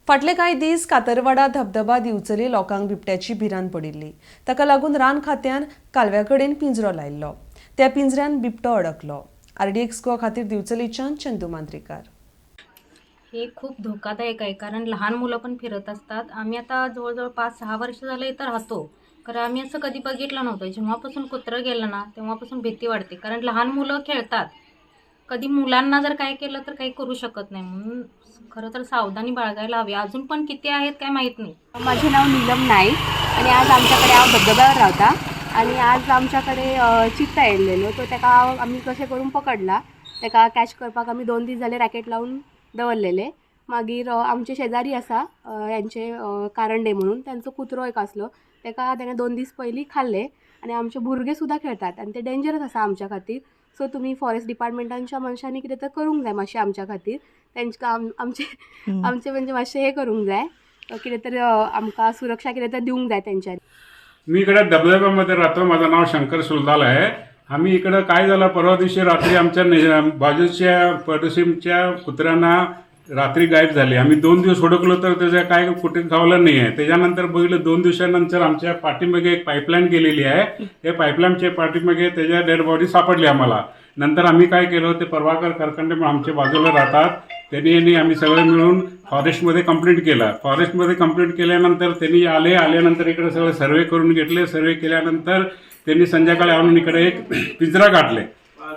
फाटले कांय दीस कातरवाडा धबधबा दिवचली लोकांक बिबट्याची भिरांत पडिल्ली। ताका लागून रान खात्यान कालव्या कडेन पिंजरो लायिल्लो। त्या पिंजऱ्यान बिबटो अडकलो। RDX गोवा खातीर दिवचलीच्यान चंदू मांद्रेकार। हे खूप धोकादायक आहे, कारण लहान मुलं पण फिरत असतात। आम्ही आता जवळजवळ 5-6 वर्ष झालं इथं राहतो, कारण आम्ही असं कधी बघितलं नव्हतं। जेव्हापासून कुत्रं गेलं ना तेव्हापासून भीती वाटते, कारण लहान मुलं खेळतात, कधी मुलांना जर काय केलं तर काही करू शकत नाही। म्हणून खरं तर सावधानी बाळगायला हवी। अजून पण किती आहेत काय माहीत नाही। माझे नाव नीलम नाईक आणि आज आमच्याकडे हांव धबधब्यावर रावता आणि आज आमच्याकडे चित्ता येयल्लेलो, तो ताका आमी कशें करून पकडला। ताका कॅच करपाक आमी 2 दीस जाले रॅकेट लावून दवरलेले। मागीर आमचे शेजारी आसा यांचे कारंडे म्हणून, त्यांचो कुत्रो एक आसलो, ताका ताणें 2 दीस पयलीं खाल्ले आणि आमचे भुरगे सुद्धा खेळतात आणि ते डेंजरस आसा आमच्या खातीर। सो तुमी फॉरेस्ट डिपार्टमेंटांच्या मनशांनी कितें तर करूंक जाय मातशें आमच्या खातीर। तांकां आमचे म्हणजे मातशें हें करूंक जाय, कितें तर आमकां सुरक्षा कितें तर दिवंक जाय तेंच्यांनी। मी इकडे धबधब्यामध्ये राहतो। माझं नाव शंकर सुलदाल आहे। आम्ही इकडं काय झालं, परवा दिवशी रात्री आमच्या बाजूच्या पडोशीच्या कुत्र्यांना रात्री गायब झाली। आम्ही 2 दिवस हुडकलो तर त्याच्या काय कुठे गावलं नाही आहे। त्याच्यानंतर बघितलं 2 दिवसानंतर आमच्या पाठीमागे एक पाईपलाईन गेलेली आहे। त्या पाईपलाईनच्या पाठीमागे त्याच्या डेड बॉडी सापडली आम्हाला। नंतर आम्ही काय केलं, ते प्रभाकर करकंडे म्हणून आमच्या बाजूला राहतात, त्यांनी आम्ही सगळे मिळून फॉरेस्टमध्ये कंप्लेंट केला। फॉरेस्टमध्ये कंप्लेंट केल्यानंतर त्यांनी आल्यानंतर इकडे सगळे सर्वे करून घेतले। सर्वे केल्यानंतर त्यांनी संध्याकाळी आणून इकडे एक पिंजरा गाठले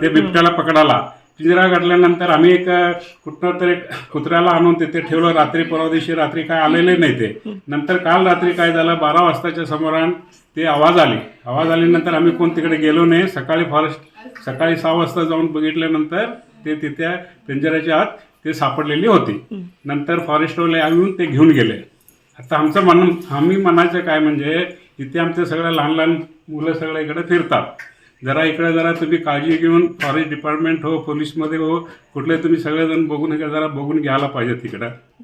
ते बिबट्याला पकडायला। पिंजरा गाठल्यानंतर आम्ही एक कुठं तरी कुत्र्याला आणून तिथे ठेवलं रात्री। परवा दिवशी रात्री काय आलेले नाही ते। नंतर काल रात्री काय झालं, 12 वाजताच्या सुमारास ते आवाज आल्यानंतर आम्ही कोण तिकडे गेलो नाही। सकाळी 6 वाजता जाऊन बघितल्यानंतर ते तिथे पिंजऱ्याच्या आत ते सापडलेली होती। नंतर फॉरेस्टवाले आणून ते घेऊन गेले। आता आम्ही म्हणायचं काय म्हणजे, इथे आमचे सगळे लहान मुलं सगळे इकडे फिरतात। जरा तुम्ही काळजी घेऊन फॉरेस्ट डिपार्टमेंट हो, पोलीसमध्ये हो, कुठले तुम्ही सगळेजण बघून जरा बघून घ्यायला पाहिजे तिकडं।